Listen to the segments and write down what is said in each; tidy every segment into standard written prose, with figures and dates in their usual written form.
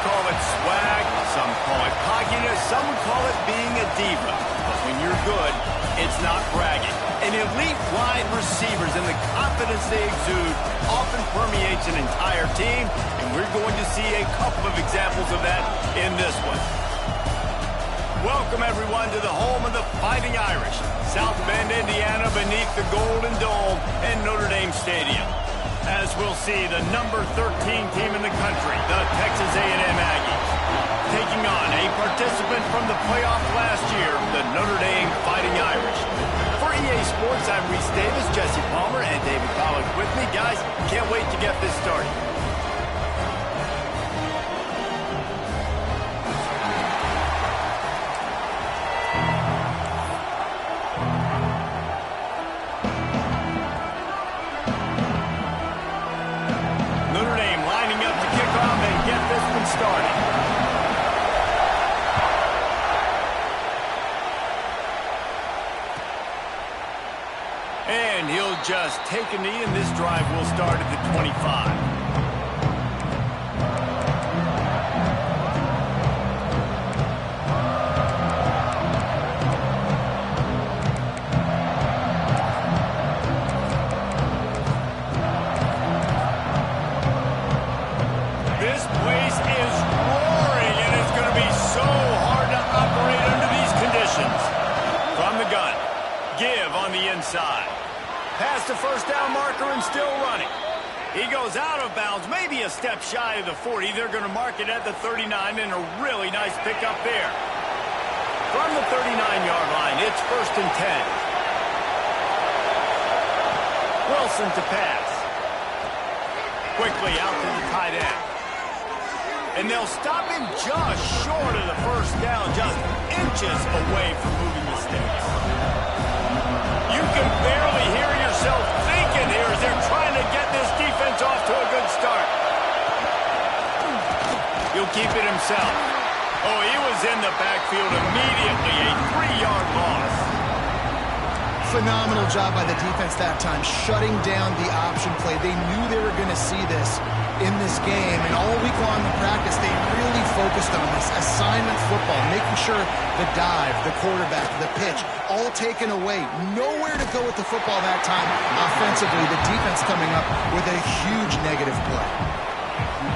call it swag, some call it cockiness, some would call it being a diva. But when you're good, it's not bragging. And elite wide receivers and the confidence they exude often permeates an entire team, and we're going to see a couple of examples of that in this one. Welcome, everyone, to the home of the Fighting Irish, South Bend, Indiana, beneath the Golden Dome and Notre Dame Stadium. As we'll see, the number 13 team in the country, the Texas A&M Aggies, taking on a participant from the playoff last year, the Notre Dame Fighting Irish. For EA Sports, I'm Reese Davis, Jesse Palmer, and David Pollack with me. Guys, can't wait to get this started. Notre Dame lining up to kick off and get this one started. And he'll just take a knee, and this drive will start at the 25. This place is roaring, and it's going to be so hard to operate under these conditions. From the gun, give on the inside. Past the first down marker and still running. He goes out of bounds, maybe a step shy of the 40. They're going to mark it at the 39, and a really nice pickup there. From the 39-yard line, it's 1st and 10. Wilson to pass. Quickly out to the tight end. And they'll stop him just short of the first down, just inches away from moving the sticks. You can barely hear yourself thinking here as they're trying to get this defense off to a good start. He'll keep it himself. Oh, he was in the backfield immediately, a 3-yard loss. Phenomenal job by the defense that time, shutting down the option play. They knew they were going to see this in this game, and all week long in practice, they really focused on this assignment football, making sure the dive, the quarterback, the pitch, all taken away. Nowhere to go with the football that time. Offensively, the defense coming up with a huge negative play.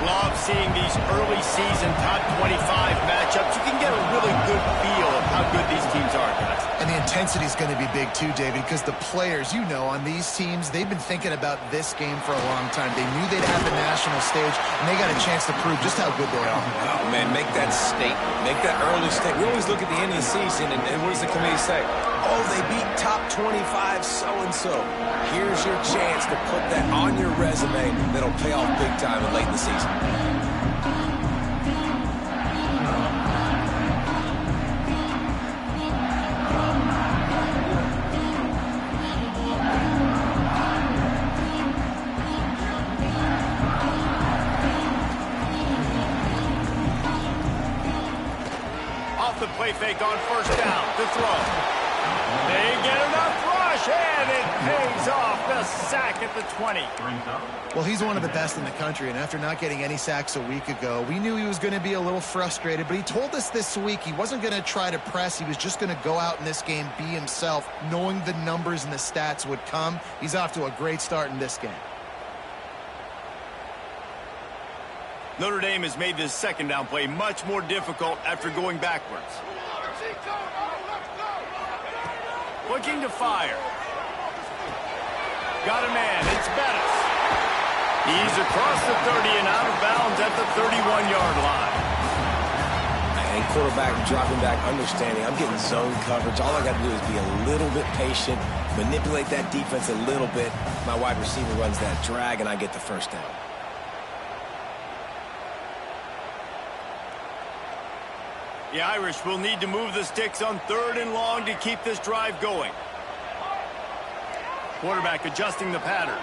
Love seeing these early season top 25 matchups. You can get a really good feel of how good these teams are, guys. And the intensity is going to be big too, David, because the players, you know, on these teams, they've been thinking about this game for a long time. They knew they'd have the national stage, and they got a chance to prove just how good they are. Oh, man, make that statement. Make that early statement. We always look at the end of the season, and what does the committee say? Oh, they beat top 25 so-and-so. Here's your chance to put that on your resume that'll pay off big time late in the season. Off the play fake on first down to throw. They get enough rush, and it pays off. The sack at the 20. Well, he's one of the best in the country, and after not getting any sacks a week ago, we knew he was going to be a little frustrated, but he told us this week he wasn't going to try to press. He was just going to go out in this game, be himself, knowing the numbers and the stats would come. He's off to a great start in this game. Notre Dame has made this second down play much more difficult after going backwards. Looking to fire. Got a man. It's Bettis. He's across the 30 and out of bounds at the 31-yard line. And quarterback dropping back, understanding I'm getting zone coverage. All I got to do is be a little bit patient, manipulate that defense a little bit. My wide receiver runs that drag, and I get the first down. The Irish will need to move the sticks on 3rd and long to keep this drive going. Quarterback adjusting the pattern.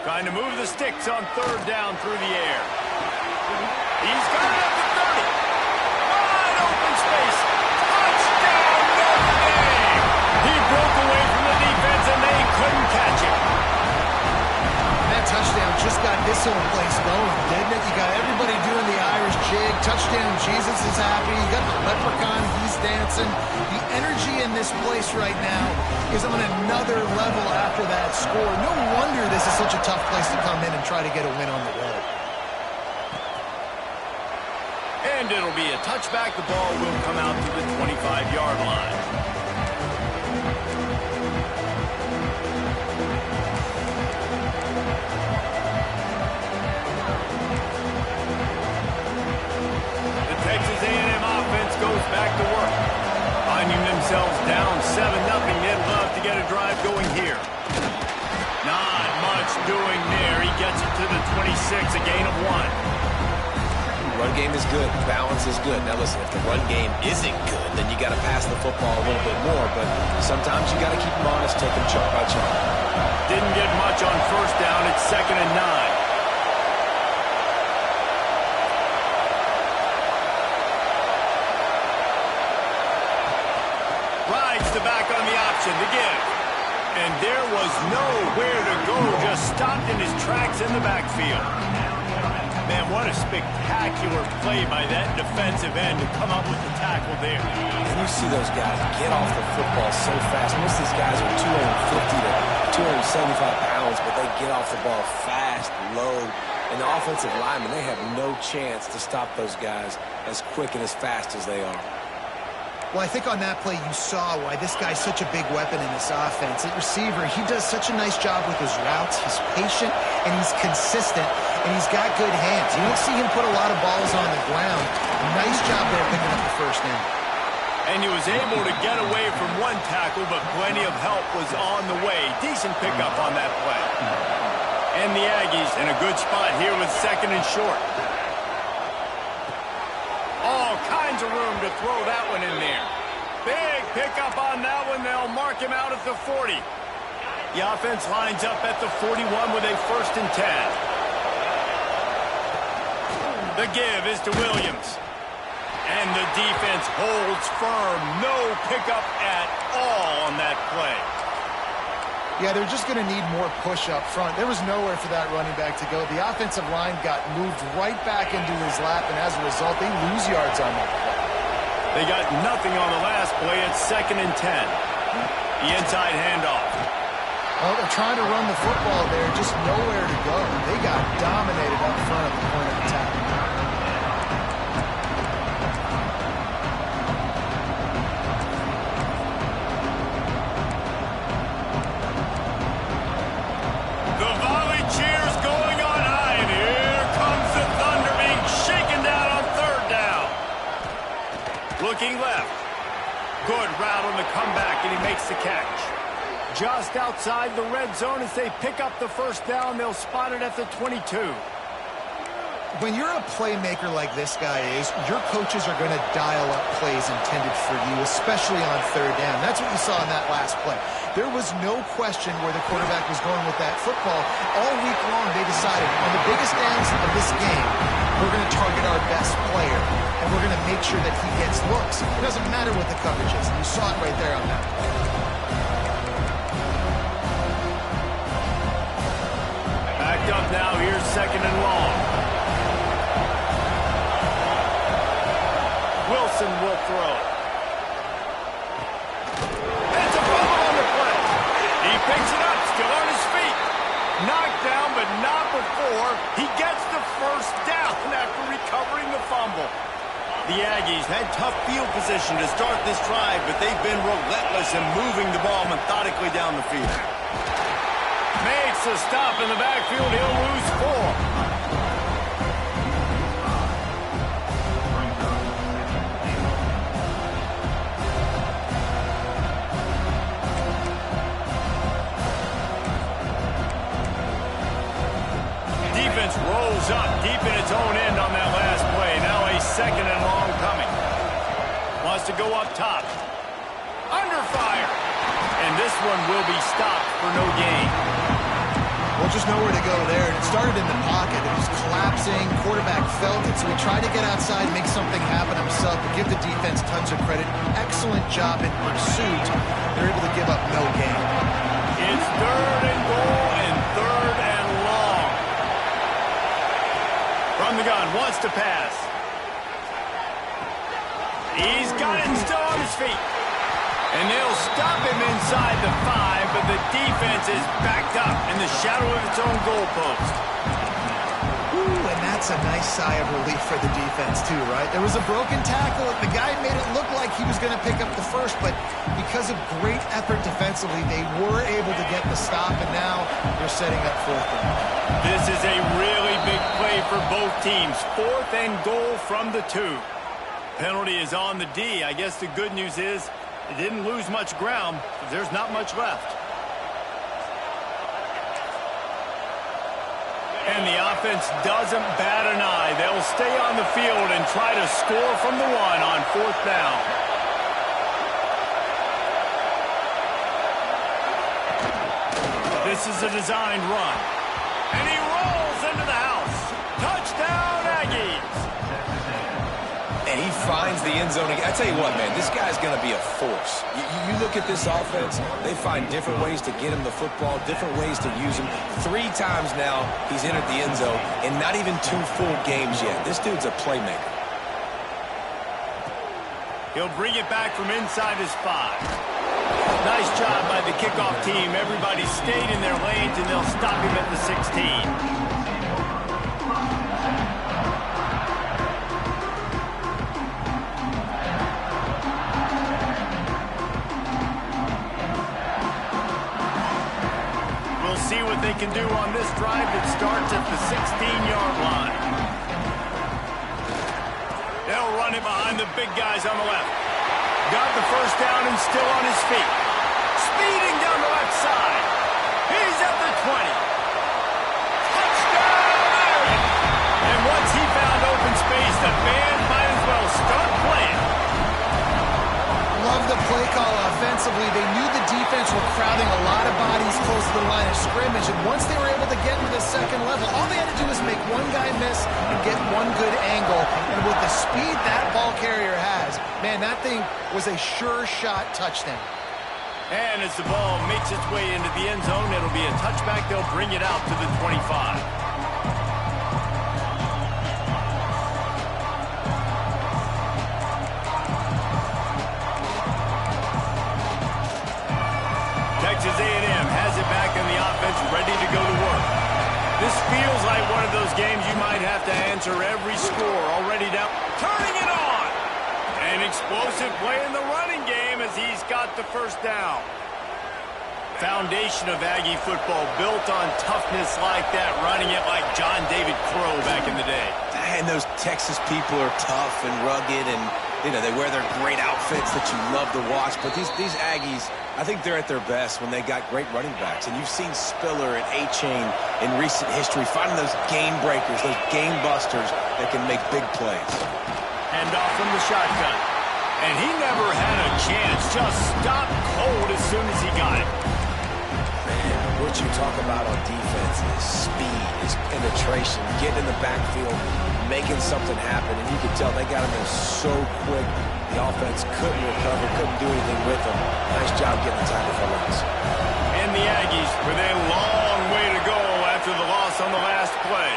Trying to move the sticks on 3rd down through the air. He's got it up to 30. Wide open space. Touchdown, Notre Dame! He broke away from the defense, and they couldn't catch him. That touchdown just got this whole place going, didn't it? You got everybody doing the Irish jig. Touchdown Jesus is happy. You got the leprechaun, he's dancing. The energy in this place right now is on another level after that score. No wonder this is such a tough place to come in and try to get a win on the road. And it'll be a touchback. The ball will come out to the 25-yard line. The Texas A&M offense goes back to work. Finding themselves down 7-0. They'd love to get a drive going here. Not much doing there. He gets it to the 26, a gain of 1. Run game is good. Balance is good. Now listen, if the run game isn't good, then you got to pass the football a little bit more. But sometimes you got to keep them honest, take them chunk by chunk. Didn't get much on first down. It's 2nd and 9. Rides the back on the option to give. And there was nowhere to go. Just stopped in his tracks in the backfield. Man, what a spectacular play by that defensive end to come up with the tackle there. And you see those guys get off the football so fast. Most of these guys are 250 to 275 pounds, but they get off the ball fast, low. And the offensive linemen, they have no chance to stop those guys as quick and as fast as they are. Well, I think on that play you saw why this guy's such a big weapon in this offense. At receiver, he does such a nice job with his routes. He's patient, and he's consistent, and he's got good hands. You don't see him put a lot of balls on the ground. Nice job there picking up the first down. And he was able to get away from one tackle, but plenty of help was on the way. Decent pickup on that play. And the Aggies in a good spot here with 2nd and short. All kinds of room to throw that one in there. Big pickup on that one. They'll mark him out at the 40. The offense lines up at the 41 with a 1st and 10. The give is to Williams. And the defense holds firm. No pickup at all on that play. Yeah, they're just going to need more push up front. There was nowhere for that running back to go. The offensive line got moved right back into his lap, and as a result, they lose yards on that play. They got nothing on the last play. It's 2nd and 10. The inside handoff. Well, they're trying to run the football there, just nowhere to go. They got dominated up front at the point of attack. Looking left. Good route on the comeback, and he makes the catch. Just outside the red zone as they pick up the first down. They'll spot it at the 22. When you're a playmaker like this guy is, your coaches are going to dial up plays intended for you, especially on 3rd down. That's what you saw in that last play. There was no question where the quarterback was going with that football. All week long, they decided on the biggest downs of this game, we're going to target our best player, and we're going to make sure that he gets looks. It doesn't matter what the coverage is. You saw it right there on that play. Backed up now. Here's 2nd and long. Wilson will throw. It's a fumble on the play. He picks it up, still on his feet. Knocked down, but not before he gets the first down after recovering the fumble. The Aggies had tough field position to start this drive, but they've been relentless in moving the ball methodically down the field. Makes a stop in the backfield. He'll lose 4. Rolls up deep in its own end on that last play. Now a 2nd and long coming. Wants to go up top. Under fire. And this one will be stopped for no gain. Well, just nowhere to go there. It started in the pocket. It was collapsing. Quarterback felt it, so he tried to get outside, make something happen himself, but give the defense tons of credit. Excellent job in pursuit. They're able to give up no gain. It's 3rd and goal and 3rd and long. to pass. He's got it still on his feet. And they'll stop him inside the 5, but the defense is backed up in the shadow of its own goalpost. Ooh, and that's a nice sigh of relief for the defense too, right? There was a broken tackle. The guy made it look like he was going to pick up the first, but because of great effort defensively, they were able to get the stop, and now they're setting up 4th down. This is a really big play for both teams. 4th and goal from the 2. Penalty is on the D. I guess the good news is it didn't lose much ground, but there's not much left. And the offense doesn't bat an eye. They'll stay on the field and try to score from the 1 on 4th down. This is a designed run. And he rolls into the house. Touchdown, Aggies. And he finds the end zone again. I tell you what, man, this guy's going to be a force. You look at this offense, they find different ways to get him the football, different ways to use him. 3 times now he's entered the end zone, and not even 2 full games yet. This dude's a playmaker. He'll bring it back from inside his 5. Nice job by the kickoff team. Everybody stayed in their lanes, and they'll stop him at the 16. See what they can do on this drive that starts at the 16-yard line. They'll run it behind the big guys on the left. Got the first down and still on his feet. Speeding down the left side. He's at the 20. Touchdown! And once he found open space, the band might as well start playing. Love the play call offensively. They knew the defense were crowding a lot of bodies close to the line of scrimmage, and once they were able to get into the second level, all they had to do was make one guy miss and get one good angle. And with the speed that ball carrier has, man, that thing was a sure shot touchdown. And as the ball makes its way into the end zone, it'll be a touchback. They'll bring it out to the 25. Texas A&M has it back in the offense, ready to go to work. This feels like one of those games you might have to answer every score. Already down, turning it on. An explosive play in the running game as he's got the first down. Foundation of Aggie football built on toughness like that, running it like John David Crow back in the day. And those Texas people are tough and rugged, and you know, they wear their great outfits that you love to watch. But these Aggies, I think they're at their best when they got great running backs. And you've seen Spiller and A-Chain in recent history finding those game breakers, those game busters that can make big plays. And off from the shotgun. And he never had a chance. Just stopped cold as soon as he got it. Man, what you talk about on defense is speed, is penetration, getting in the backfield, making something happen. And you could tell they got him there so quick. The offense couldn't recover, couldn't do anything with him. Nice job getting the tackle for loss. And the Aggies with a long way to go after the loss on the last play.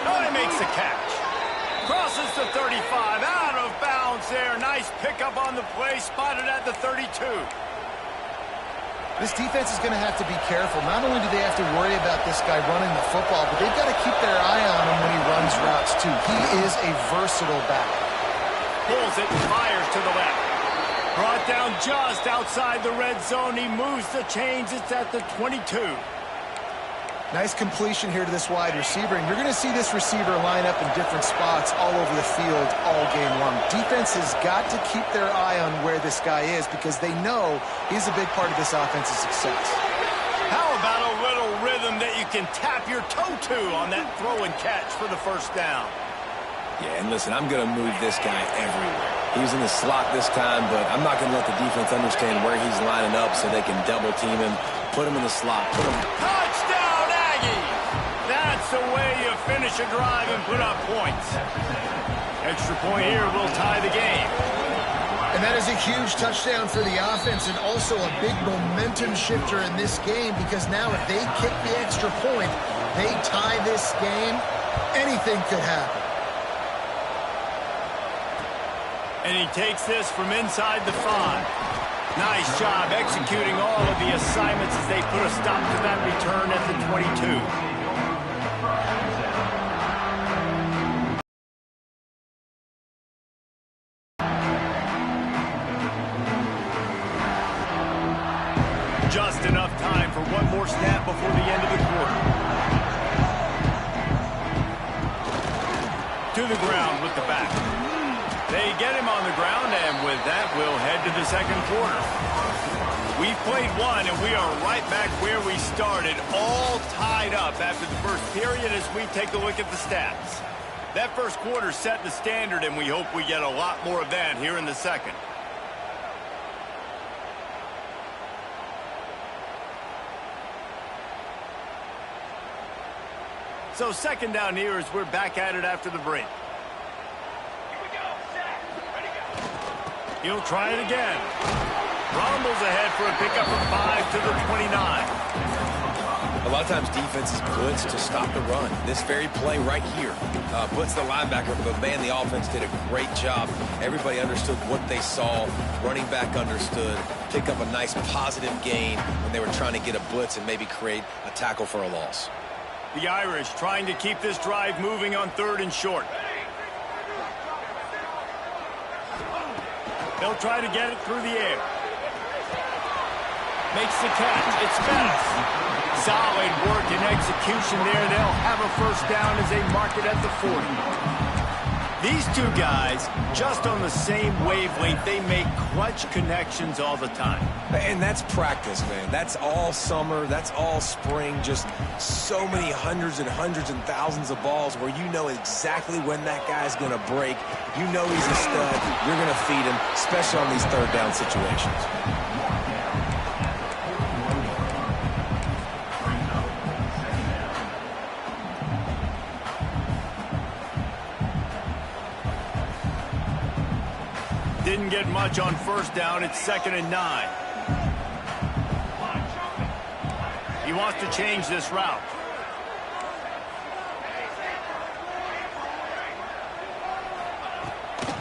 Oh, he makes the catch. Crosses the 35, out of bounds there. Nice pickup on the play, spotted at the 32. This defense is going to have to be careful. Not only do they have to worry about this guy running the football, but they've got to keep their eye on him when he runs routes, too. He is a versatile back. Pulls it and fires to the left. Brought down just outside the red zone. He moves the chains. It's at the 22. Nice completion here to this wide receiver, and you're going to see this receiver line up in different spots all over the field all game long. Defense has got to keep their eye on where this guy is because they know he's a big part of this offense's success. How about a little rhythm that you can tap your toe to on that throw and catch for the first down? Yeah, and listen, I'm going to move this guy everywhere. He's in the slot this time, but I'm not going to let the defense understand where he's lining up so they can double team him, put him in the slot, put him... Touchdown! That's the way you finish a drive and put up points. Extra point here will tie the game. And that is a huge touchdown for the offense and also a big momentum shifter in this game because now if they kick the extra point, they tie this game, anything could happen. And he takes this from inside the 5. Nice job executing all of the assignments as they put a stop to that return at the 22. Just enough time for one more snap before the end of the quarter. To the ground with the back. They get him on the ground, and with that, we'll head to the second quarter. We've played one, and we are right back where we started, all tied up after the first period as we take a look at the stats. That first quarter set the standard, and we hope we get a lot more of that here in the second. So second down here as we're back at it after the break. He'll try it again. Rumbles ahead for a pickup of 5 to the 29. A lot of times defenses blitz to stop the run. This very play right here, blitz the linebacker, but man, the offense did a great job. Everybody understood what they saw. Running back understood. Pick up a nice positive gain when they were trying to get a blitz and maybe create a tackle for a loss. The Irish trying to keep this drive moving on 3rd and short. They'll try to get it through the air. Makes the catch. It's fast. Solid work and execution there. They'll have a first down as they mark it at the 40. These two guys, just on the same wavelength, they make clutch connections all the time. And that's practice, man. That's all summer. That's all spring. Just so many hundreds and thousands of balls where you know exactly when that guy's going to break. You know he's a stud. You're going to feed him, especially on these third down situations. Didn't get much on first down. It's 2nd and 9. He wants to change this route.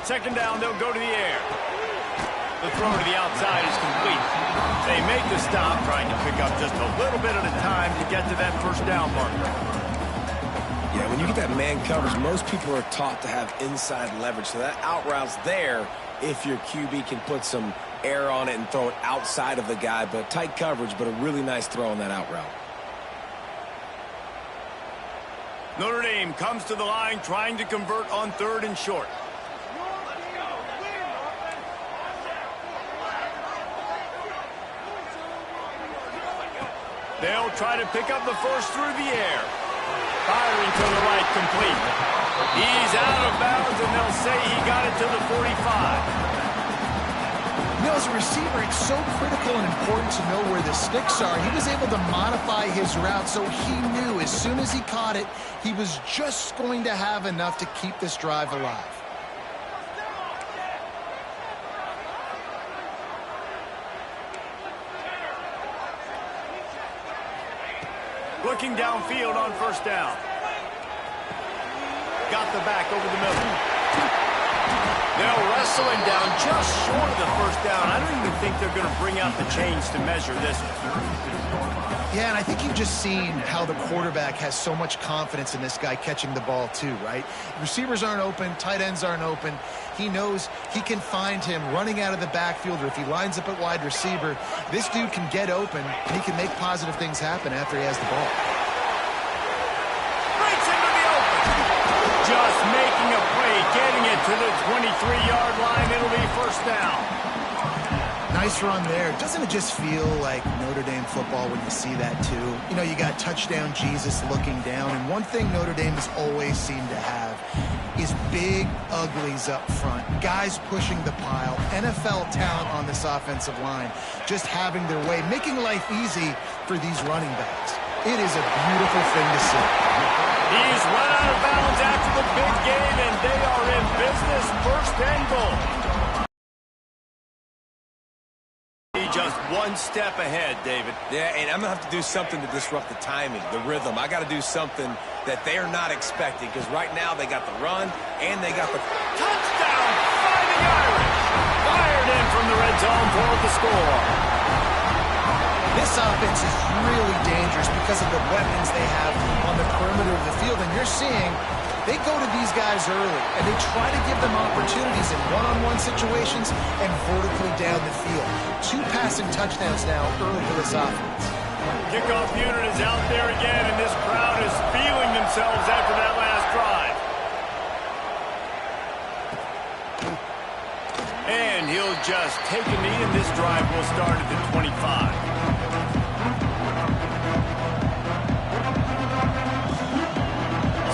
Second down, they'll go to the air. The throw to the outside is complete. They make the stop, trying to pick up just a little bit at a time to get to that first down marker. Yeah, when you get that man coverage, most people are taught to have inside leverage. So that out route's there if your QB can put some air on it and throw it outside of the guy. But tight coverage, but a really nice throw on that out route. Notre Dame comes to the line trying to convert on 3rd and short. They'll try to pick up the first through the air. Firing to the right, complete. He's out of bounds, and they'll say he got it to the 45. You know, as a receiver, it's so critical and important to know where the sticks are. He was able to modify his route, so he knew as soon as he caught it, he was just going to have enough to keep this drive alive. Looking downfield on first down. Got the back over the middle. They'll wrestle him down just short of the first down. I don't even think they're going to bring out the chains to measure this one. Yeah, and I think you've just seen how the quarterback has so much confidence in this guy catching the ball too, right? Receivers aren't open, tight ends aren't open. He knows he can find him running out of the backfield, or if he lines up at wide receiver, this dude can get open, and he can make positive things happen after he has the ball. Breaks into the open. Just making a play, getting it to the 23-yard line. It'll be first down. Nice run there. Doesn't it just feel like Notre Dame football when you see that too? You know, you got touchdown Jesus looking down, and one thing Notre Dame has always seemed to have is big uglies up front. Guys pushing the pile. NFL talent on this offensive line, just having their way, making life easy for these running backs. It is a beautiful thing to see. He's run out of bounds after the big game, and they are in business. First and goal. Just one step ahead, David. Yeah, and I'm going to have to do something to disrupt the timing, the rhythm. I got to do something that they are not expecting, because right now they got the run and they got the touchdown, Fighting Irish. from the red zone for the score. This offense is really dangerous because of the weapons they have on the perimeter of the field. And you're seeing they go to these guys early, and they try to give them opportunities in one-on-one situations and vertically down the field. 2 passing touchdowns now early for this offense. Kickoff unit is out there again, and this crowd is feeling themselves after that last drive. And he'll just take a knee, and this drive will start at the 25.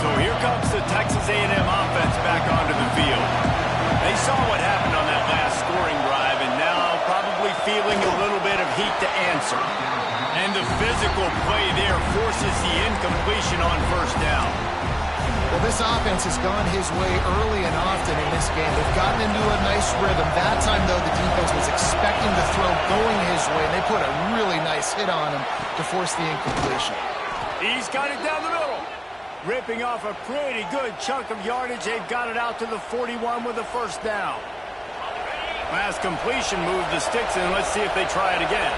So here comes the Texas A&M offense back onto the field. They saw what happened on that last scoring drive, and now probably feeling a little bit of heat to answer. And the physical play there forces the incompletion on first down. Well, this offense has gone his way early and often in this game. They've gotten into a nice rhythm. That time, though, the defense was expecting the throw going his way, and they put a really nice hit on him to force the incompletion. He's got it down the middle. Ripping off a pretty good chunk of yardage. They've got it out to the 41 with a first down. Last completion moved the sticks in. Let's see if they try it again.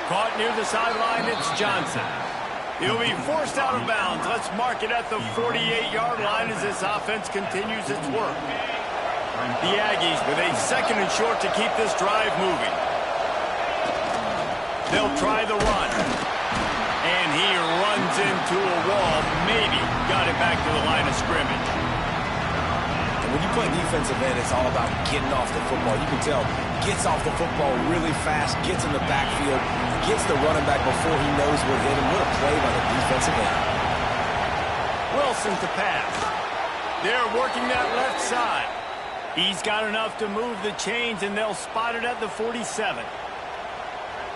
Caught near the sideline, it's Johnson. He'll be forced out of bounds. Let's mark it at the 48-yard line as this offense continues its work. The Aggies with a 2nd and short to keep this drive moving. They'll try the run. And he runs into a wall. Maybe got it back to the line of scrimmage. When you play defensive end, it's all about getting off the football. You can tell, gets off the football really fast, gets in the backfield, gets the running back before he knows what hit him. What a play by the defensive end. Wilson to pass. They're working that left side. He's got enough to move the chains, and they'll spot it at the 47.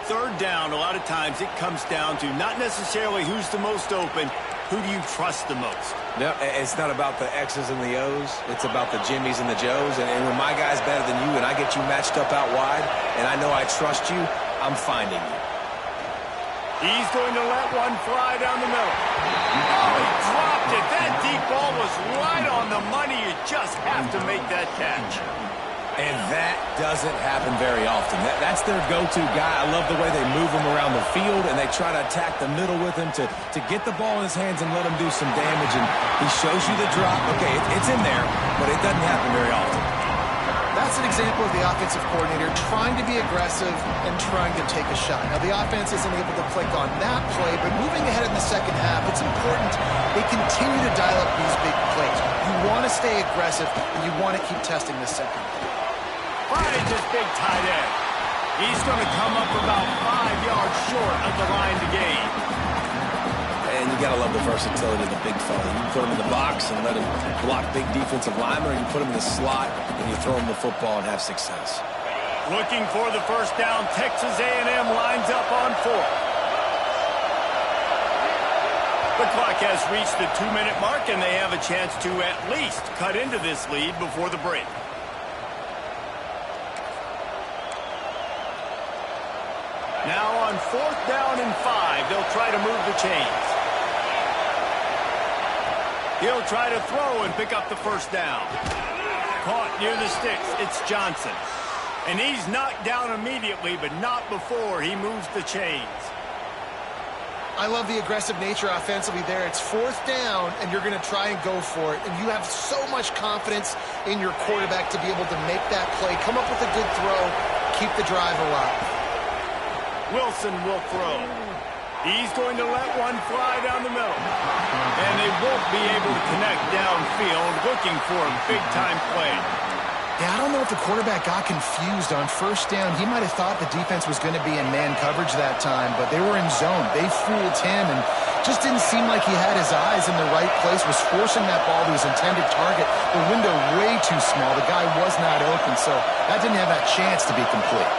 3rd down, a lot of times it comes down to not necessarily who's the most open, who do you trust the most? No, it's not about the X's and the O's. It's about the Jimmies and the Joes. And when my guy's better than you and I get you matched up out wide and I know I trust you, I'm finding you. He's going to let one fly down the middle. Oh, he dropped it. That deep ball was right on the money. You just have to make that catch. And that doesn't happen very often. That's their go-to guy. I love the way they move him around the field, and they try to attack the middle with him to get the ball in his hands and let him do some damage. And he shows you the drop. Okay, it's in there, but it doesn't happen very often. That's an example of the offensive coordinator trying to be aggressive and trying to take a shot. Now, the offense isn't able to click on that play, but moving ahead in the second half, it's important they continue to dial up these big plays. You want to stay aggressive, and you want to keep testing the second. Finds his big tight end. He's going to come up about 5 yards short of the line to gain. And you got to love the versatility of the big fella. You can put him in the box and let him block big defensive linemen, or you put him in the slot and you throw him the football and have success. Looking for the first down. Texas A&M lines up on 4th. The clock has reached the 2-minute mark, and they have a chance to at least cut into this lead before the break. Now on 4th down and 5, they'll try to move the chains. He'll try to throw and pick up the first down. Caught near the sticks, it's Johnson. And he's knocked down immediately, but not before he moves the chains. I love the aggressive nature offensively there. It's 4th down, and you're going to try and go for it. And you have so much confidence in your quarterback to be able to make that play, come up with a good throw, keep the drive alive. Wilson will throw. He's going to let one fly down the middle. And they won't be able to connect downfield, looking for a big-time play. Yeah, I don't know if the quarterback got confused on 1st down. He might have thought the defense was going to be in man coverage that time, but they were in zone. They fooled him and just didn't seem like he had his eyes in the right place, was forcing that ball to his intended target. The window way too small. The guy was not open, so that didn't have that chance to be complete.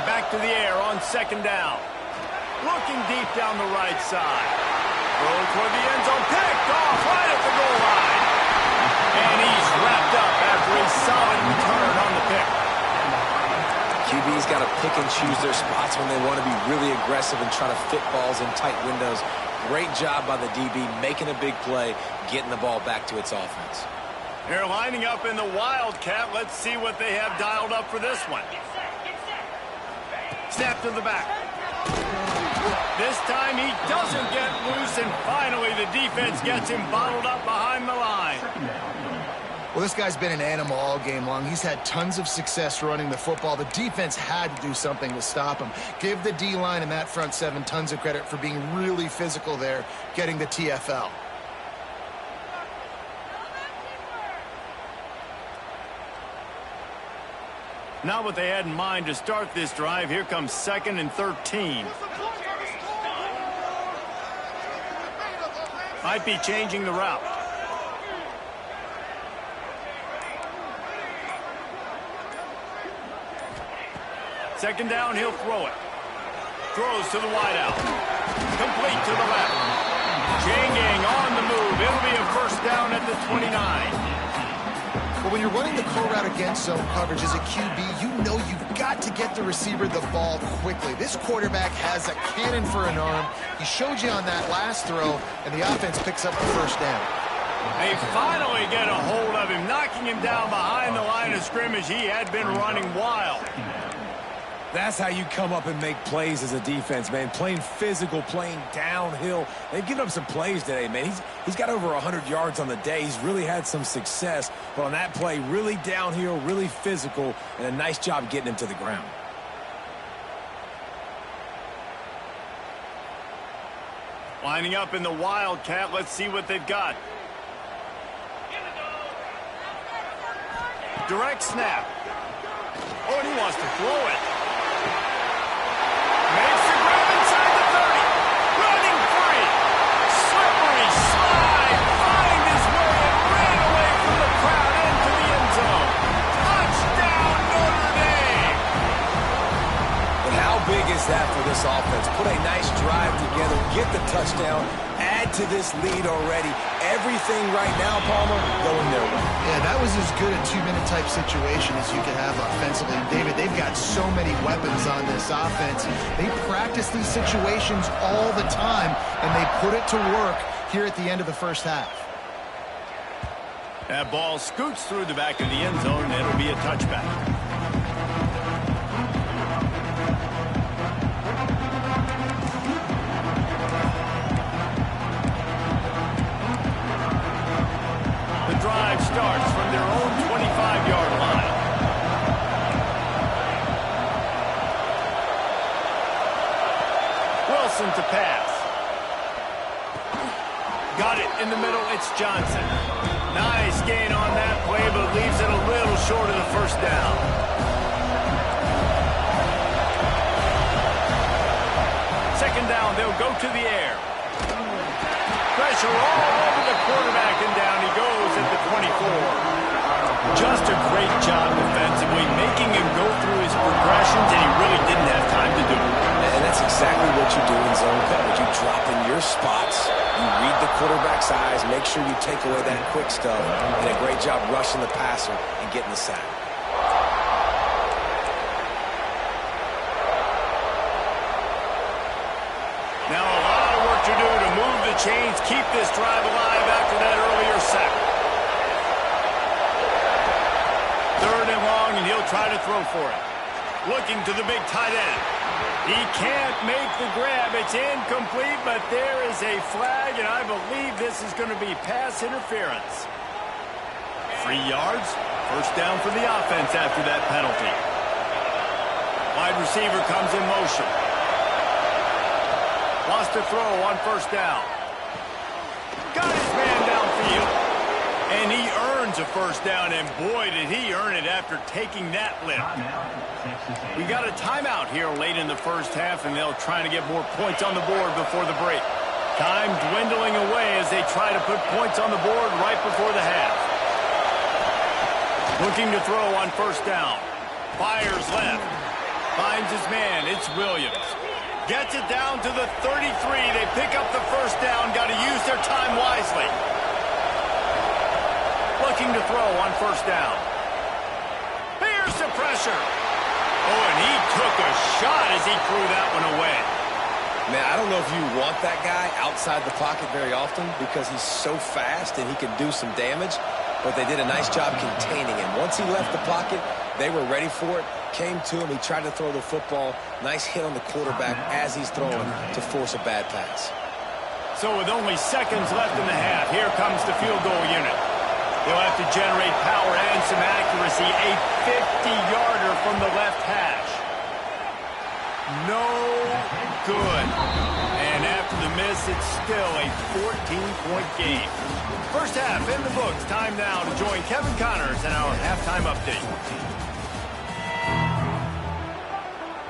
Back to the air on 2nd down. Looking deep down the right side. Throw toward the end zone. Picked off right at the goal line. And he's wrapped up after a solid return on the pick. QB's got to pick and choose their spots when they want to be really aggressive and try to fit balls in tight windows. Great job by the DB making a big play, getting the ball back to its offense. They're lining up in the Wildcat. Let's see what they have dialed up for this one. Snap to the back. This time he doesn't get loose, and finally the defense gets him bottled up behind the line. Well, this guy's been an animal all game long. He's had tons of success running the football. The defense had to do something to stop him. Give the D-line and that front seven tons of credit for being really physical there, getting the TFL. Not what they had in mind to start this drive. Here comes 2nd and 13. Might be changing the route. Second down, he'll throw it. Throws to the wideout. Complete to the left. Chain gang on the move. It'll be a first down at the 29. Well, when you're running the curl route against zone coverage as a QB, you know you've got to get the receiver the ball quickly. This quarterback has a cannon for an arm. He showed you on that last throw, and the offense picks up the first down. They finally get a hold of him, knocking him down behind the line of scrimmage. He had been running wild. That's how you come up and make plays as a defense, man. Playing physical, playing downhill. They've given up some plays today, man. He's got over 100 yards on the day. He's really had some success. But on that play, really downhill, really physical, and a nice job getting him to the ground. Lining up in the Wildcat. Let's see what they've got. Direct snap. Oh, and he wants to throw it. Makes the grab inside the 30. Running free. Slippery slide. Find his way and ran away from the crowd into the end zone. Touchdown, Notre Dame. But how big is that for this offense? Put a nice drive together, get the touchdown, add to this lead already. Everything right now, Palmer, going their way. Yeah, that was as good a two-minute type situation as you could have offensively. David, they've got so many weapons on this offense. They practice these situations all the time, and they put it to work here at the end of the first half. That ball scoots through the back of the end zone, and it'll be a touchback. Drive starts from their own 25-yard line. Wilson to pass. Got it in the middle. It's Johnson. Nice gain on that play, but leaves it a little short of the first down. Second down, they'll go to the air. Pressure all over the quarterback, and down he goes at the 24. Just a great job defensively, making him go through his progressions, and he really didn't have time to do it. And that's exactly what you do in zone coverage. You drop in your spots, you read the quarterback's eyes, make sure you take away that quick stuff, and a great job rushing the passer and getting the sack. Now a lot of work to do to move the chains, keep this drive alive after that earlier sack. Third and long, and he'll try to throw for it. Looking to the big tight end. He can't make the grab. It's incomplete, but there is a flag, and I believe this is going to be pass interference. 3 yards, first down for the offense after that penalty. Wide receiver comes in motion. Wants to throw on first down. Got his man downfield. And he earns a first down, and boy, did he earn it after taking that lift. We got a timeout here late in the first half, and they'll try to get more points on the board before the break. Time dwindling away as they try to put points on the board right before the half. Looking to throw on first down. Fires left. Finds his man. It's Williams. Gets it down to the 33. They pick up the first down. Got to use their time wisely. Looking to throw on first down. Here's the pressure. Oh, and he took a shot as he threw that one away. Man, I don't know if you want that guy outside the pocket very often because he's so fast and he can do some damage, but they did a nice job containing him. Once he left the pocket, they were ready for it, came to him, he tried to throw the football. Nice hit on the quarterback as he's throwing to force a bad pass. So with only seconds left in the half, here comes the field goal unit. They'll have to generate power and some accuracy. A 50-yarder from the left hash. No good. And after the miss, it's still a 14-point game. First half in the books. Time now to join Kevin Connors in our halftime update.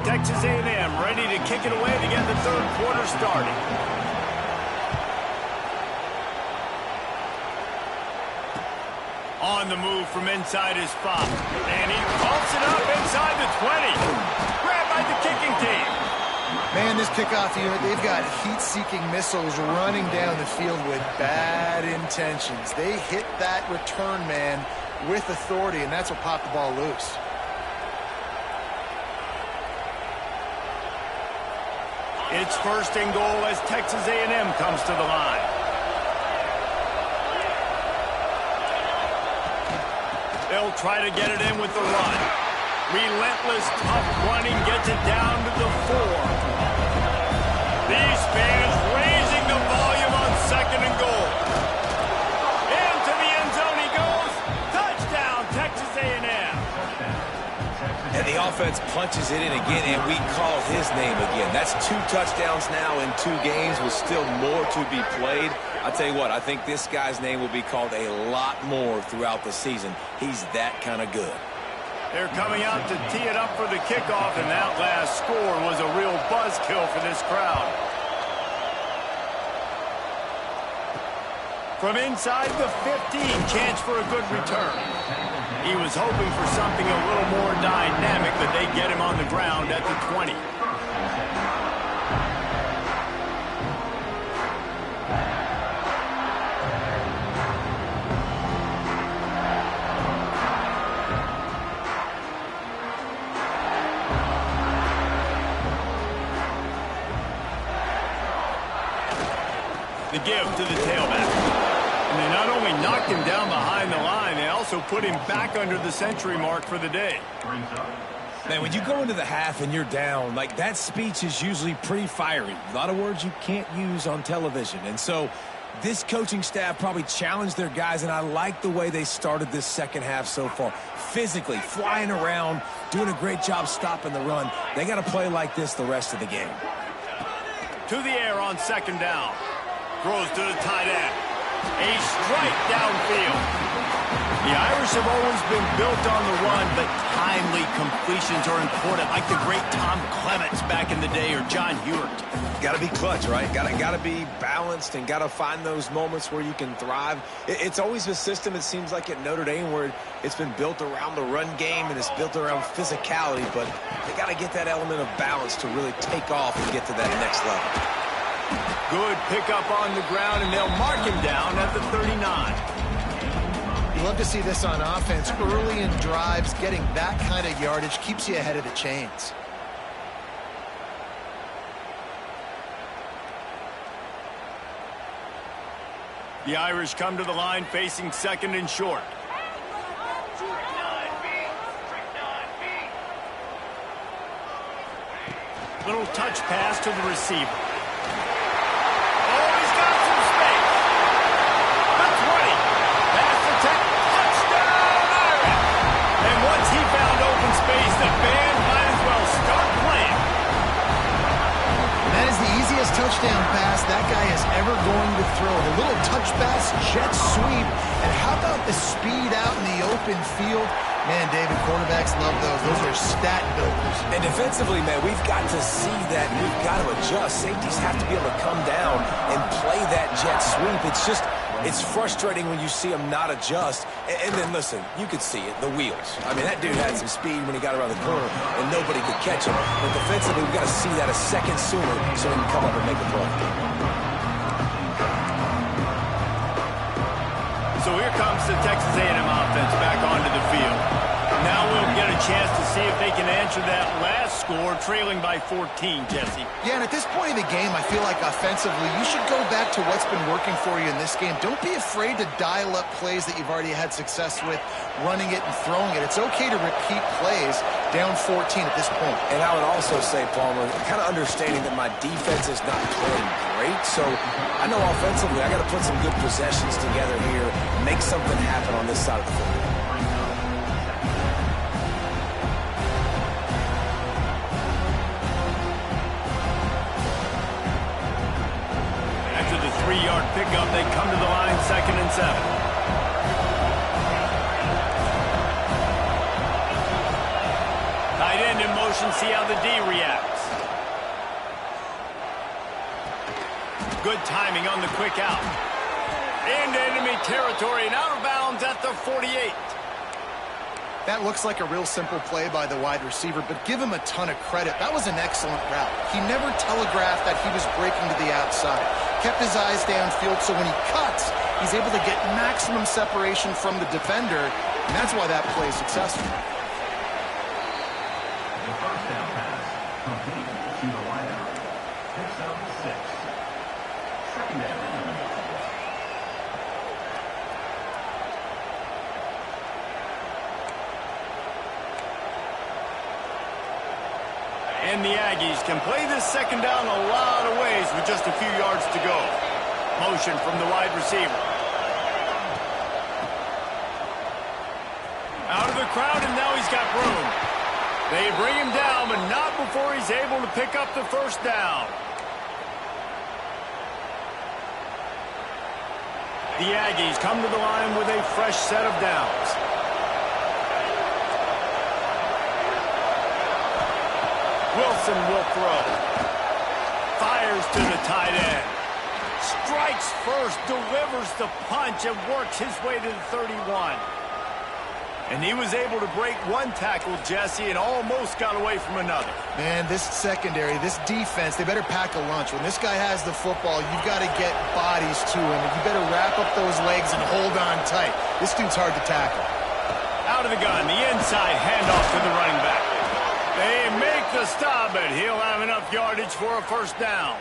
Texas A&M ready to kick it away to get the third quarter started. On the move from inside his spot. And he pumps it up inside the 20. Grabbed by the kicking team. Man, this kickoff unit, they've got heat-seeking missiles running down the field with bad intentions. They hit that return man with authority, and that's what popped the ball loose. It's first and goal as Texas A&M comes to the line. They'll try to get it in with the run. Relentless, tough running gets it down to the 4. These fans raising the volume on second and goal. Into the end zone he goes. Touchdown, Texas A&M. And the offense punches it in again, and we call his name again. That's 2 touchdowns now in 2 games with still more to be played. I tell you what, I think this guy's name will be called a lot more throughout the season. He's that kind of good. They're coming out to tee it up for the kickoff, and that last score was a real buzzkill for this crowd. From inside the 15, chance for a good return. He was hoping for something a little more dynamic, but they get him on the ground at the 20. The give to the tailback. And they not only knocked him down behind the line, they also put him back under the century mark for the day. Man, when you go into the half and you're down, like that speech is usually pretty fiery. A lot of words you can't use on television. And so this coaching staff probably challenged their guys, and I like the way they started this second half so far. Physically, flying around, doing a great job stopping the run. They got to play like this the rest of the game. To the air on second down. Throws to the tight end. A strike downfield. The Irish have always been built on the run, but timely completions are important, like the great Tom Clements back in the day or John Hewart. Got to be clutch, right? Got to be balanced and got to find those moments where you can thrive. It's always a system, it seems like, at Notre Dame where it's been built around the run game and it's built around physicality, but they got to get that element of balance to really take off and get to that next level. Good pickup on the ground, and they'll mark him down at the 39. You love to see this on offense. Early in drives, getting that kind of yardage keeps you ahead of the chains. The Irish come to the line facing second and short. Little touch pass to the receiver. Touchdown pass that guy is ever going to throw. The little touch pass, jet sweep, and how about the speed out in the open field? Man, David, quarterbacks love those. Those are stat builders. And defensively, man, we've got to see that. We've got to adjust. Safeties have to be able to come down and play that jet sweep. It's just It's frustrating when you see him not adjust. And then, listen, you could see it, the wheels. I mean, that dude had some speed when he got around the corner, and nobody could catch him. But defensively, we've got to see that a second sooner so he can come up and make a play. So here comes the Texas A&M offense back onto the field. Now we'll get a chance to see if they can answer that last score, trailing by 14, Jesse. Yeah, and at this point in the game, I feel like offensively, you should go back to what's been working for you in this game. Don't be afraid to dial up plays that you've already had success with, running it and throwing it. It's okay to repeat plays down 14 at this point. And I would also say, Palmer, kind of understanding that my defense is not playing great, so I know offensively I got to put some good possessions together here, make something happen on this side of the football. Three-yard pickup. They come to the line, 2nd and 7. Tight end in motion. See how the D reacts. Good timing on the quick out. Into enemy territory and out of bounds at the 48. That looks like a real simple play by the wide receiver, but give him a ton of credit. That was an excellent route. He never telegraphed that he was breaking to the outside. Kept his eyes downfield, so when he cuts, he's able to get maximum separation from the defender, and that's why that play is successful. The first down pass, complete to the wideout. Picks up 6. Second down. And the Aggies can play this second down a lot of ways with just a few yards to go. Motion from the wide receiver. Out of the crowd, and now he's got room. They bring him down, but not before he's able to pick up the first down. The Aggies come to the line with a fresh set of downs. Wilson will throw. Fires to the tight end. Strikes first, delivers the punch, and works his way to the 31. And he was able to break one tackle, Jesse, and almost got away from another. Man, this secondary, this defense, they better pack a lunch. When this guy has the football, you've got to get bodies to him. And you better wrap up those legs and hold on tight. This dude's hard to tackle. Out of the gun, the inside handoff to the running back. They make the stop, but he'll have enough yardage for a first down.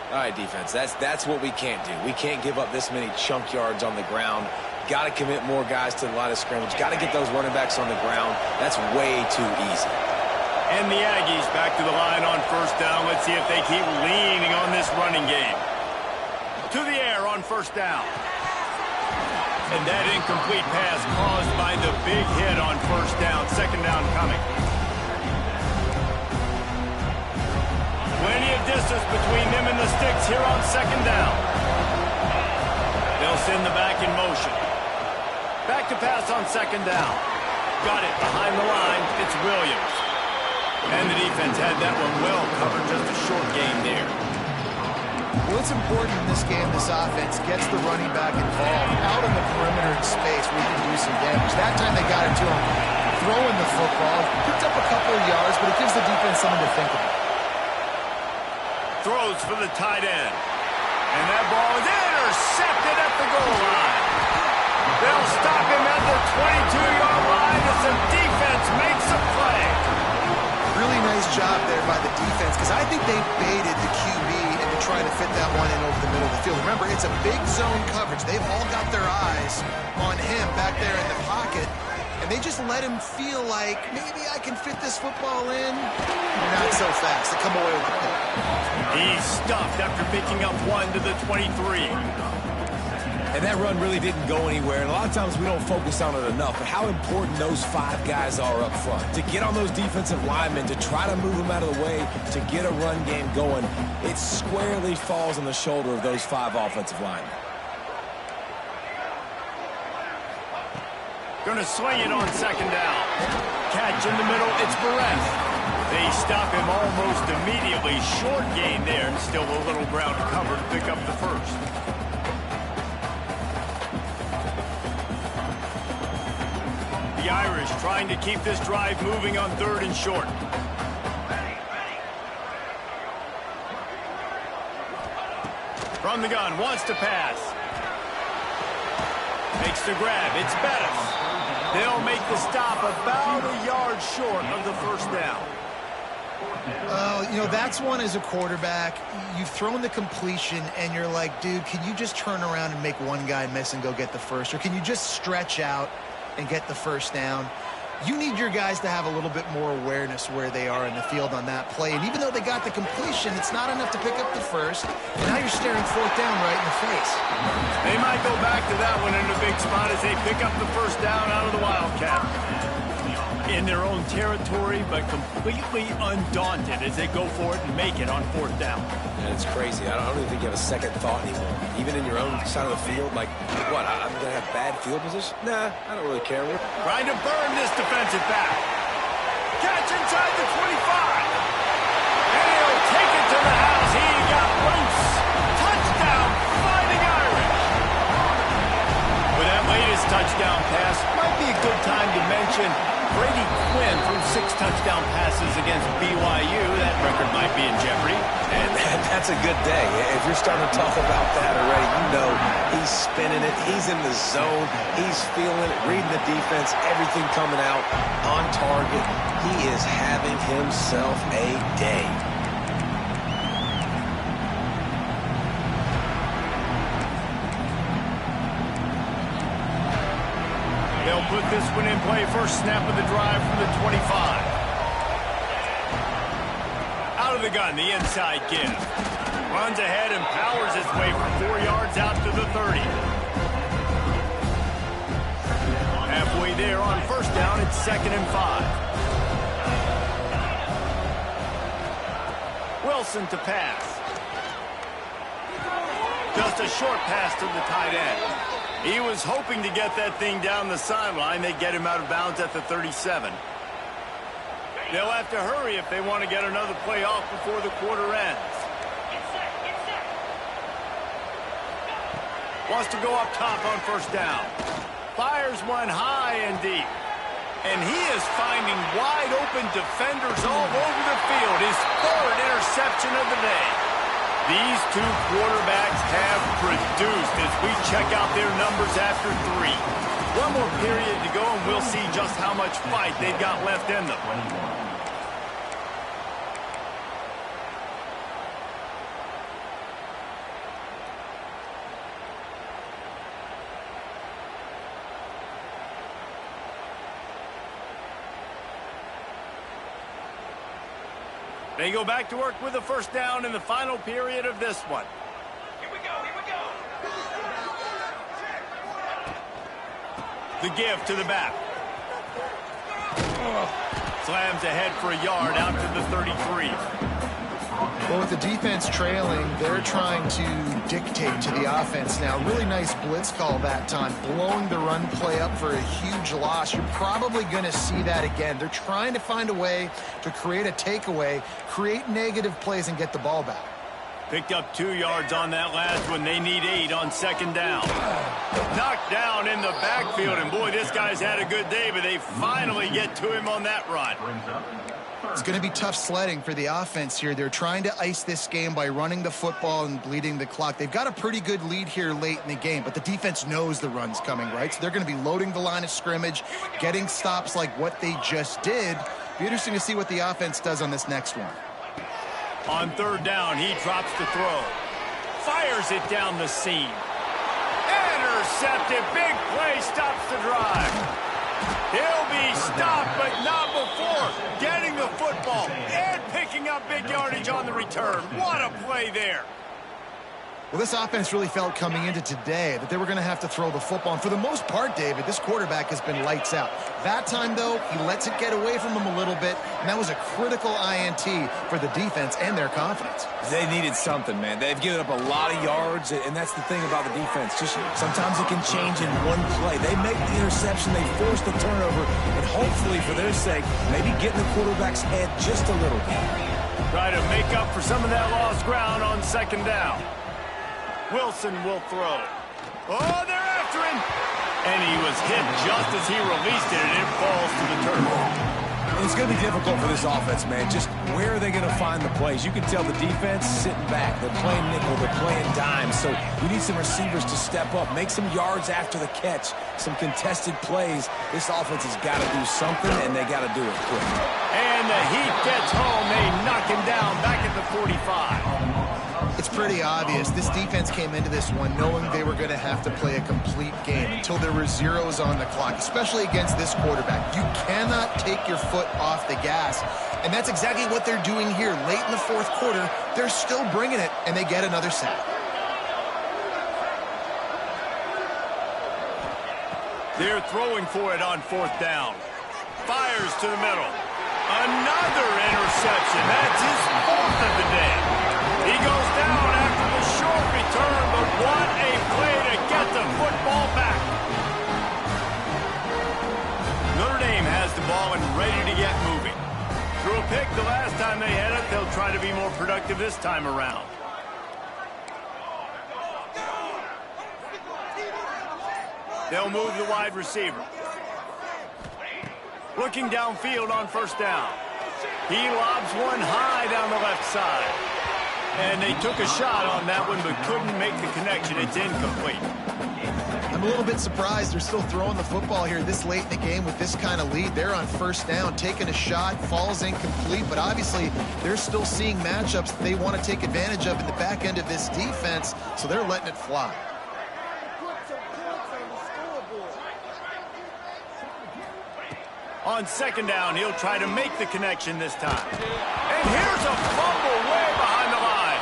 All right, defense, that's what we can't do. We can't give up this many chunk yards on the ground. Got to commit more guys to the line of scrimmage. Got to get those running backs on the ground. That's way too easy. And the Aggies back to the line on first down. Let's see if they keep leaning on this running game. To the air on first down. And that incomplete pass caused by the big hit on first down. Second down coming. Plenty of distance between them and the sticks here on second down. They'll send the back in motion. Back to pass on second down. Got it behind the line. It's Williams. And the defense had that one well covered. Just a short gain there. Well, it's important in this game, this offense gets the running back involved out on the perimeter in space where he can do some damage. That time they got it to him throwing the football. Picked up a couple of yards, but it gives the defense something to think about. Throws for the tight end. And that ball is intercepted at the goal line. They'll stop him at the 22-yard line as the defense makes a play. Really nice job there by the defense because I think they baited the QB into trying to fit that one in over the middle of the field. Remember, it's a big zone coverage. They've all got their eyes on him back there in the pocket, and they just let him feel like maybe I can fit this football in. Not so fast. They come away with the pick. He's stuffed after picking up one to the 23. And that run really didn't go anywhere. And a lot of times we don't focus on it enough. But how important those 5 guys are up front. To get on those defensive linemen, to try to move them out of the way, to get a run game going, it squarely falls on the shoulder of those 5 offensive linemen. Going to swing it on second down. Catch in the middle, it's Barrett. They stop him almost immediately. Short gain there, and still a little ground to cover to pick up the first. The Irish trying to keep this drive moving on 3rd and short. From the gun, wants to pass. Makes the grab. It's Bettis. They'll make the stop about a yard short of the first down. You know, that's one as a quarterback. You've thrown the completion, and you're like, dude, can you just turn around and make one guy miss and go get the first? Or can you just stretch out and get the first down? You need your guys to have a little bit more awareness where they are in the field on that play. And even though they got the completion, it's not enough to pick up the first. And now you're staring 4th down right in the face. They might go back to that one in a big spot as they pick up the first down out of the Wildcat. In their own territory, but completely undaunted as they go for it and make it on 4th down. And it's crazy. I don't even think you have a second thought anymore. Even in your own side of the field, like, what, I'm going to have bad field position? Nah, I don't really care. Trying to burn this defensive back. Catch inside the 25. And he'll take it to the house. He got loose. Touchdown, Fighting Irish. With that latest touchdown pass, might be a good time to mention Brady Quinn threw 6 touchdown passes against BYU. That record might be in jeopardy. And that's a good day. If you're starting to talk about that already, you know he's spinning it. He's in the zone. He's feeling it, reading the defense, everything coming out on target. He is having himself a day. They'll put this one in play. First snap of the drive from the 25. Out of the gun, the inside give. Runs ahead and powers his way for 4 yards out to the 30. Halfway there on first down, it's 2nd and 5. Wilson to pass. Just a short pass to the tight end. He was hoping to get that thing down the sideline. They get him out of bounds at the 37. They'll have to hurry if they want to get another play off before the quarter ends. Wants to go up top on first down. Fires one high and deep. And he is finding wide open defenders all over the field. His 3rd interception of the day. These two quarterbacks have produced as we check out their numbers after 3. One more period to go, and we'll see just how much fight they've got left in them. They go back to work with a first down in the final period of this one. Here we go, here we go. The give to the back. Slams ahead for a yard out to the 33. Well, with the defense trailing, they're trying to dictate to the offense now. Really nice blitz call that time, blowing the run play up for a huge loss. You're probably going to see that again. They're trying to find a way to create a takeaway, create negative plays, and get the ball back. Picked up 2 yards on that last one. They need 8 on 2nd down. Knocked down in the backfield, and boy, this guy's had a good day, but they finally get to him on that run. It's going to be tough sledding for the offense here. They're trying to ice this game by running the football and bleeding the clock. They've got a pretty good lead here late in the game, but the defense knows the run's coming, right? So they're going to be loading the line of scrimmage, getting stops like what they just did. Be interesting to see what the offense does on this next one. On 3rd down, he drops the throw. Fires it down the seam. Intercepted. Big play stops the drive. He'll be stopped, but not before getting the football and picking up big yardage on the return. What a play there. Well, this offense really felt coming into today that they were going to have to throw the football. And for the most part, David, this quarterback has been lights out. That time, though, he lets it get away from him a little bit, and that was a critical INT for the defense and their confidence. They needed something, man. They've given up a lot of yards, and that's the thing about the defense. Just sometimes it can change in one play. They make the interception, they force the turnover, and hopefully, for their sake, maybe get in the quarterback's head just a little bit. Try to make up for some of that lost ground on 2nd down. Wilson will throw. Oh, they're after him. And he was hit just as he released it, and it falls to the turf. It's going to be difficult for this offense, man. Just where are they going to find the plays? You can tell the defense sitting back. They're playing nickel. They're playing dime. So you need some receivers to step up, make some yards after the catch, some contested plays. This offense has got to do something, and they got to do it quick. And the Heat gets home. They knock him down back at the 45. It's pretty obvious. This defense came into this one knowing they were going to have to play a complete game until there were zeros on the clock, especially against this quarterback. You cannot take your foot off the gas, and that's exactly what they're doing here. Late in the fourth quarter, they're still bringing it, and they get another sack. They're throwing for it on fourth down. Fires to the middle. Another interception. That's his fourth of the day. He goes down after the short return, but what a play to get the football back. Notre Dame has the ball and ready to get moving. Threw a pick the last time they had it. They'll try to be more productive this time around. They'll move the wide receiver. Looking downfield on first down. He lobs one high down the left side. And they took a shot on that one, but couldn't make the connection. It's incomplete. I'm a little bit surprised they're still throwing the football here this late in the game with this kind of lead. They're on first down, taking a shot, falls incomplete, but obviously they're still seeing matchups that they want to take advantage of in the back end of this defense, so they're letting it fly. On second down, he'll try to make the connection this time. And here's a fumble way behind the line.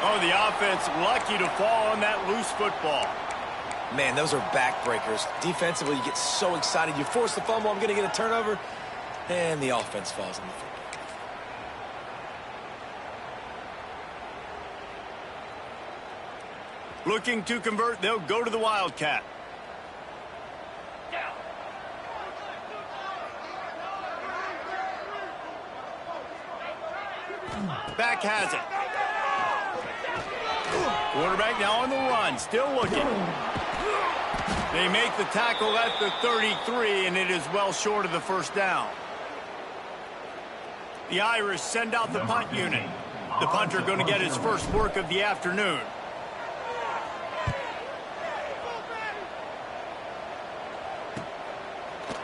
Oh, the offense lucky to fall on that loose football. Man, those are backbreakers. Defensively, you get so excited. You force the fumble, I'm going to get a turnover, and the offense falls on the football. Looking to convert, they'll go to the Wildcat. Back has it. Quarterback now on the run, still looking. They make the tackle at the 33, and it is well short of the first down. The Irish send out the punt unit. The punter going to get his first work of the afternoon.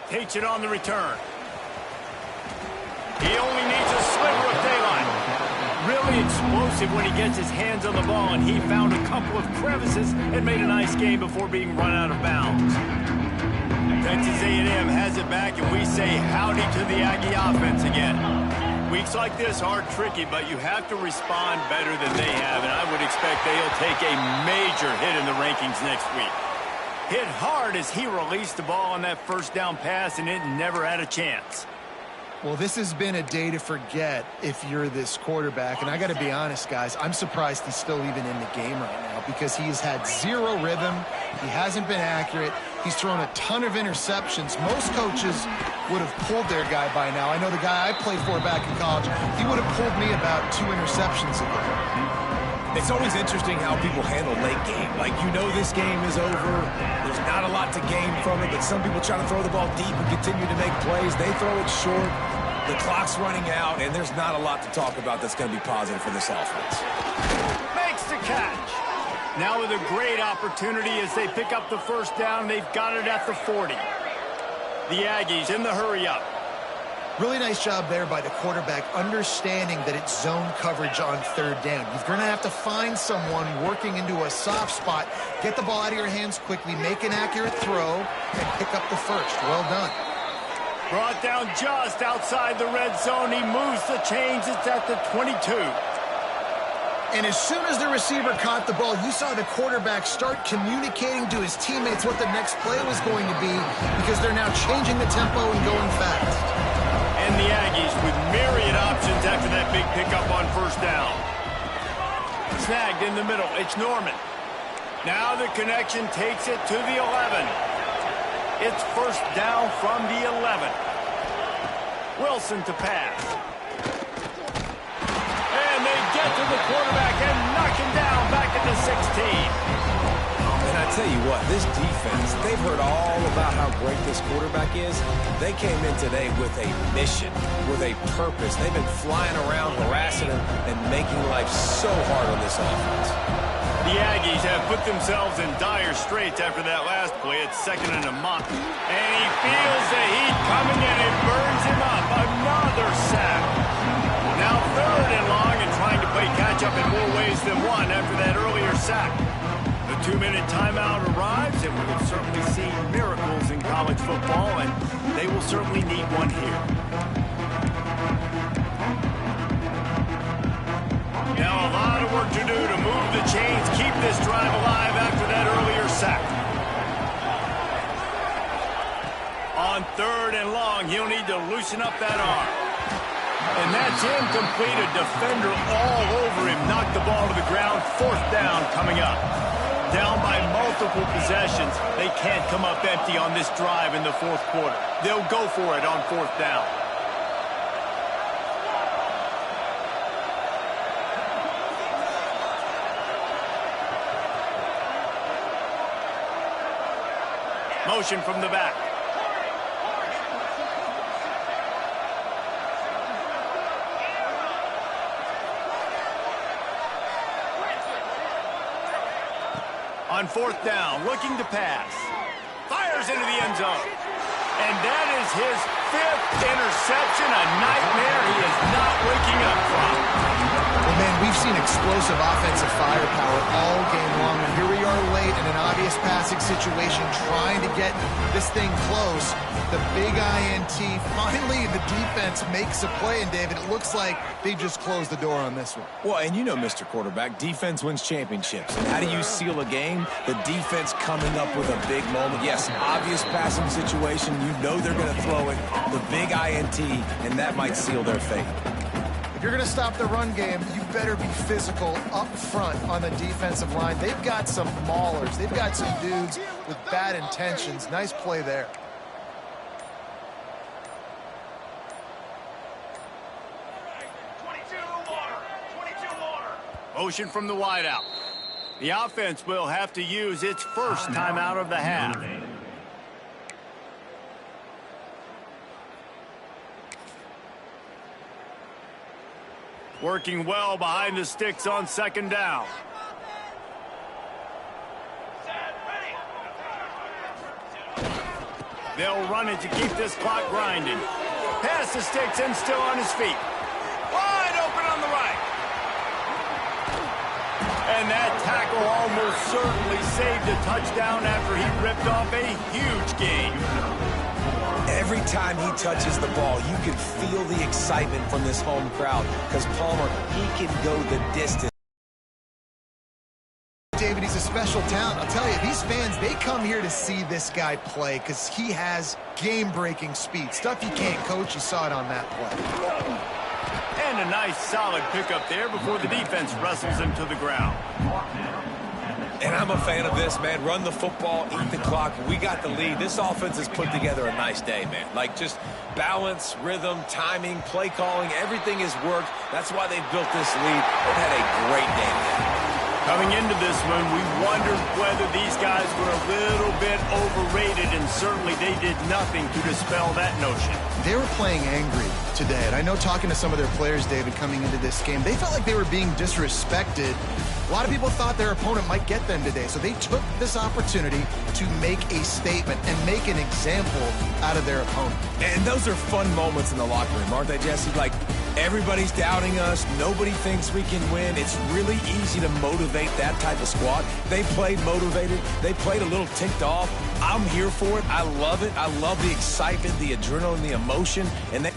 Takes it on the return. He only needs a sliver of daylight. Really explosive when he gets his hands on the ball, and he found a couple of crevices and made a nice game before being run out of bounds. Texas A&M has it back, and we say howdy to the Aggie offense again. Weeks like this are tricky, but you have to respond better than they have, and I would expect they'll take a major hit in the rankings next week. Hit hard as he released the ball on that first down pass, and it never had a chance. Well, this has been a day to forget if you're this quarterback. And I got to be honest, guys, I'm surprised he's still even in the game right now because he's had zero rhythm. He hasn't been accurate. He's thrown a ton of interceptions. Most coaches would have pulled their guy by now. I know the guy I played for back in college, he would have pulled me about 2 interceptions ago. It's always interesting how people handle late game. Like, you know this game is over. There's not a lot to gain from it, but some people try to throw the ball deep and continue to make plays. They throw it short. The clock's running out, and there's not a lot to talk about that's going to be positive for this offense. Makes the catch. Now with a great opportunity as they pick up the first down. They've got it at the 40. The Aggies in the hurry-up. Really nice job there by the quarterback, understanding that it's zone coverage on third down. You're going to have to find someone working into a soft spot, get the ball out of your hands quickly, make an accurate throw, and pick up the first. Well done. Brought down just outside the red zone. He moves the chains. It's at the 22. And as soon as the receiver caught the ball, you saw the quarterback start communicating to his teammates what the next play was going to be because they're now changing the tempo and going fast. And the Aggies with myriad options after that big pickup on first down. Snagged in the middle. It's Norman. Now the connection takes it to the 11. It's first down from the 11. Wilson to pass. And they get to the quarterback and knock him down back at the 16. And I tell you what, this defense, they've heard all about how great this quarterback is. They came in today with a mission, with a purpose. They've been flying around, harassing him, and making life so hard on this offense. The Aggies have put themselves in dire straits after that last play. It's 2nd and a month. And he feels the heat coming and it burns him up. Another sack. Now 3rd and long and trying to play catch-up in more ways than one after that earlier sack. The 2-minute timeout arrives, and we will certainly see miracles in college football, and they will certainly need one here. Now a lot of work to do to move the chains, keep this drive alive after that earlier sack. On 3rd and long, he'll need to loosen up that arm. And that's incomplete. A defender all over him. Knocked the ball to the ground. 4th down coming up. Down by multiple possessions. They can't come up empty on this drive in the 4th quarter. They'll go for it on 4th down. Motion from the back. On 4th down, looking to pass. Fires into the end zone. And that is his 5th interception, a nightmare he is not waking up from. Well, man, we've seen explosive offensive firepower all game long, and here we are late in an obvious passing situation trying to get this thing close. The big INT, finally the defense makes a play, and David, it looks like they just closed the door on this one. Well, and you know, Mr. Quarterback, defense wins championships. And how do you seal a game? The defense coming up with a big moment. Yes, obvious passing situation. You know they're going to throw it. The big INT, and that might seal their fate. If you're going to stop the run game, you better be physical up front on the defensive line. They've got some maulers. They've got some dudes with bad intentions. Nice play there. Motion from the wideout. The offense will have to use its first timeout of the half. Working well behind the sticks on 2nd down. They'll run it to keep this clock grinding. Past the sticks and still on his feet. Wide open on the right. And that tackle almost certainly saved a touchdown after he ripped off a huge gain. Every time he touches the ball, you can feel the excitement from this home crowd because Palmer, he can go the distance. David, he's a special talent. I'll tell you, these fans, they come here to see this guy play because he has game-breaking speed. Stuff you can't coach. You saw it on that play. And a nice solid pickup there before the defense wrestles him to the ground. And I'm a fan of this, man. Run the football, eat the clock. We got the lead. This offense has put together a nice day, man. Like just balance, rhythm, timing, play calling, everything has worked. That's why they've built this lead. They've had a great game. Coming into this one, we wondered whether these guys were a little bit overrated, and certainly they did nothing to dispel that notion. They were playing angry today, and I know talking to some of their players, David, coming into this game, they felt like they were being disrespected. A lot of people thought their opponent might get them today, so they took this opportunity to make a statement and make an example out of their opponent. And those are fun moments in the locker room, aren't they, Jesse? Like, everybody's doubting us. Nobody thinks we can win. It's really easy to motivate that type of squad. They played motivated. They played a little ticked off. I'm here for it. I love it. I love the excitement, the adrenaline, the emotion, and they